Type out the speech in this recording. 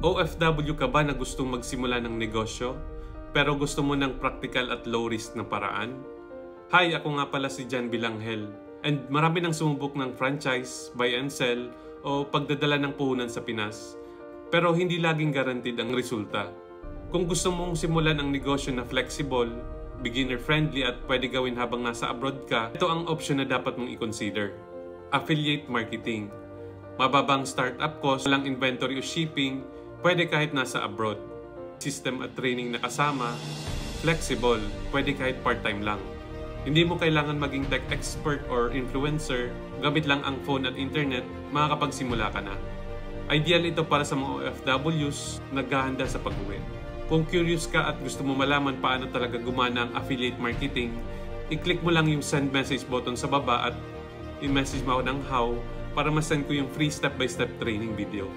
OFW ka ba na gustong magsimula ng negosyo, pero gusto mo ng practical at low risk na paraan? Hi, ako nga pala si Jan Bilanghel, and marami nang sumubok ng franchise, buy and sell, o pagdadala ng puhunan sa Pinas. Pero hindi laging guaranteed ang resulta. Kung gusto mong simulan ang negosyo na flexible, beginner-friendly at pwede gawin habang nasa abroad ka, ito ang option na dapat mong i-consider. Affiliate marketing. Mababang startup cost, walang inventory o shipping, pwede kahit nasa abroad. System at training na kasama, flexible, pwede kahit part-time lang. Hindi mo kailangan maging tech expert or influencer, gamit lang ang phone at internet, makakapagsimula ka na. Ideal ito para sa mga OFWs naghahanda sa pag-uwi. Kung curious ka at gusto mo malaman paano talaga gumana ang affiliate marketing, i-click mo lang yung send message button sa baba at i-message mo ako ng how para masend ko yung free step-by-step training video.